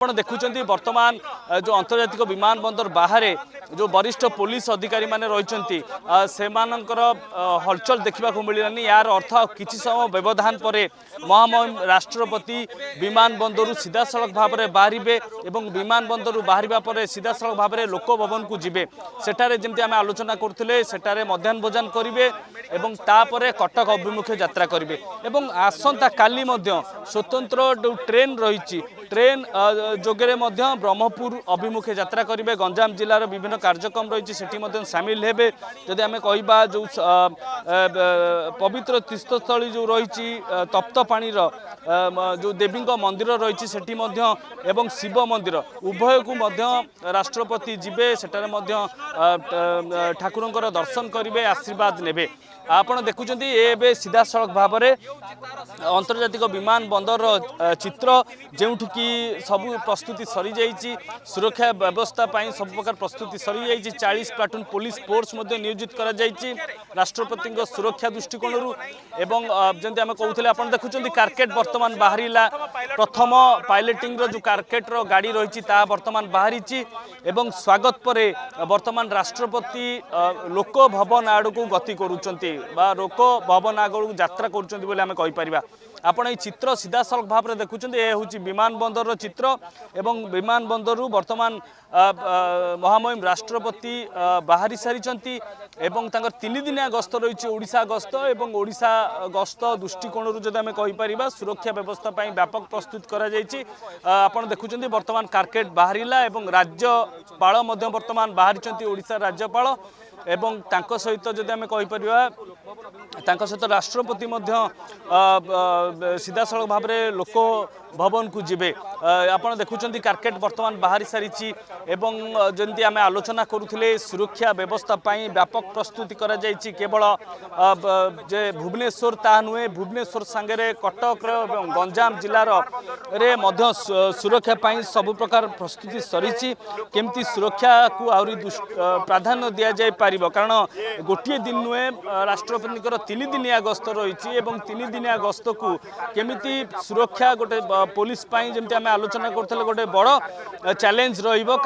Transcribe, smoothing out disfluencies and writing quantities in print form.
ଆପଣ ଦେଖୁଛନ୍ତି ବର୍ତ୍ତମାନ जो अंतर्जातिक विमान बंदर बाहर जो वरिष्ठ पुलिस अधिकारी माने रहिଛନ୍ତି सेमानଙ୍କର हलचल देखा मिलानी यार अर्थ किसी समय व्यवधान पर महामहिम राष्ट्रपति विमान बंदर सीधा सड़क भाव में बाहर विमान बंदर बाहर पर सीधा सड़क भाव में लोक भवन को जीवे सेठारे जमी आम आलोचना करुले सेठारे मध्याह्न भोजन करेंगे एवं तापर कटक अभिमुखे यात्रा करेंगे एवं आसंता काली स्वतंत्र जो ट्रेन रही ट्रेन जोगे ब्रह्मपुर अभिमुखे यात्रा करेंगे गंजाम जिलार विभिन्न कार्यक्रम रही सामिल हेबे जदि आम कह जो पवित्र तीर्थस्थली जो रही तप्त पानी जो देवी मंदिर रही एवं शिव मंदिर उभय को राष्ट्रपति जीवे सेठारे ठाकुर दर्शन करेंगे आशीर्वाद नेबे आपण देखुं ए सीधा सड़क भाव में अंतर्जातिक विमान बंदर चित्र जोठि कि सबू प्रस्तुति सरी जाइए सुरक्षा व्यवस्था सब प्रकार प्रस्तुति सरी जाइए 40 प्लाटून पुलिस फोर्स नियोजित कर राष्ट्रपति सुरक्षा दृष्टिकोण एवं जमी आम कहते आप देखुं कारकेट बर्तमान बाहर प्रथम पायलटिंग जो कारकेट गाड़ी रही बर्तमान बाहरी एवं स्वागत पर बर्तमान राष्ट्रपति लोक भवन आड़ को गति करुँच लोक भवन आगू यात्रा करें आपण ये चित्र सीधा सड़क भाव में देखुं यह हूँ विमान बंदर चित्र एवं विमान बंदर बर्तमान महामहिम राष्ट्रपति बाहरी सारी एवं 3 दिनिया गस्त रही ओडिशा गस्त एवं ओडिशा गस्त दृष्टिकोण जब आम कहीपर सुरक्षा व्यवस्था व्यापक प्रस्तुत कर देखुं बर्तमान कारकेट बाहर राज्यपाल बर्तमान बाहरी ओडिशा राज्यपाल एवं तांको सहित जदि आम कहीपर सहित राष्ट्रपति सीधा सड़क भाव में लोक भवन को जीवे आपड़ देखुं कारकेट बर्तमान बाहरी सारी एवं जमी आम आलोचना करुले सुरक्षा व्यवस्था व्यापक प्रस्तुति कर केवल जे भुवनेश्वर ता नुहे भुवनेश्वर सांगे कटक गंजाम जिलार सुरक्षा सबु प्रकार प्रस्तुति सरी केमती सुरक्षा को आहरी प्राधान्य दि जाए कारण गोटे दिन नुहे राष्ट्रपति 3 दिनिया गस्त रही 3 दिनिया गस्त को केमिति सुरक्षा गोटे पुलिस जमी आम आलोचना करते गोटे बड़ चैलेंज रहिबो।